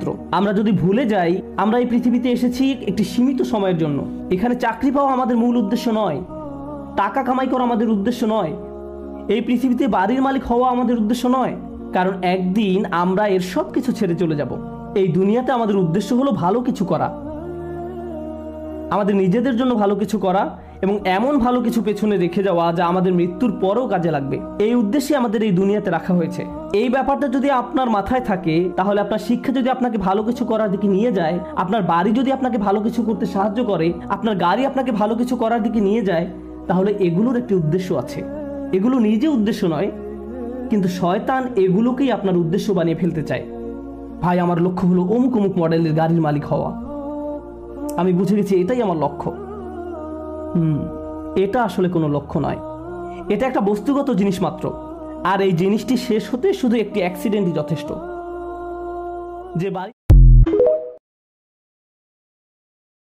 মাত্র। আমরা যদি ভুলে যাই আমরা এই পৃথিবীতে এসেছি একটি সীমিত সময়ের জন্য, এখানে চাকরি পাওয়া আমাদের মূল উদ্দেশ্য নয়, টাকা কামাই করা আমাদের উদ্দেশ্য নয়, এই পৃথিবীতে বাড়ির মালিক হওয়া আমাদের উদ্দেশ্য নয়, কারণ একদিন আমরা এর সব কিছু ছেড়ে চলে যাব। এই দুনিয়াতে আমাদের উদ্দেশ্য হলো ভালো কিছু করা, আমাদের নিজেদের জন্য ভালো কিছু করা এবং এমন ভালো কিছু পেছনে রেখে যাওয়া যা আমাদের মৃত্যুর পরেও কাজে লাগবে। এই উদ্দেশ্যে আমাদের এই দুনিয়াতে রাখা হয়েছে। এই ব্যাপারটা যদি আপনার মাথায় থাকে তাহলে আপনার শিক্ষা যদি আপনাকে ভালো কিছু করার দিকে নিয়ে যায়, আপনার বাড়ি যদি আপনাকে ভালো কিছু করতে সাহায্য করে, আপনার গাড়ি আপনাকে ভালো কিছু করার দিকে নিয়ে যায়, তাহলে এগুলোর একটি উদ্দেশ্য আছে। এগুলো নিজে উদ্দেশ্য নয়, কিন্তু শয়তান এগুলোকেই আপনার উদ্দেশ্য বানিয়ে ফেলতে চায়। ভাই আমার লক্ষ্য হলো অমুক অমুক মডেলের গাড়ির মালিক হওয়া, আমি বুঝে গেছি এটাই আমার লক্ষ্য। এটা আসলে কোনো লক্ষ্য নয়, এটা একটা বস্তুগত জিনিস মাত্র। আর এই জিনিসটি শেষ হতে শুধু একটি অ্যাক্সিডেন্টই যথেষ্ট। যে বাড়ি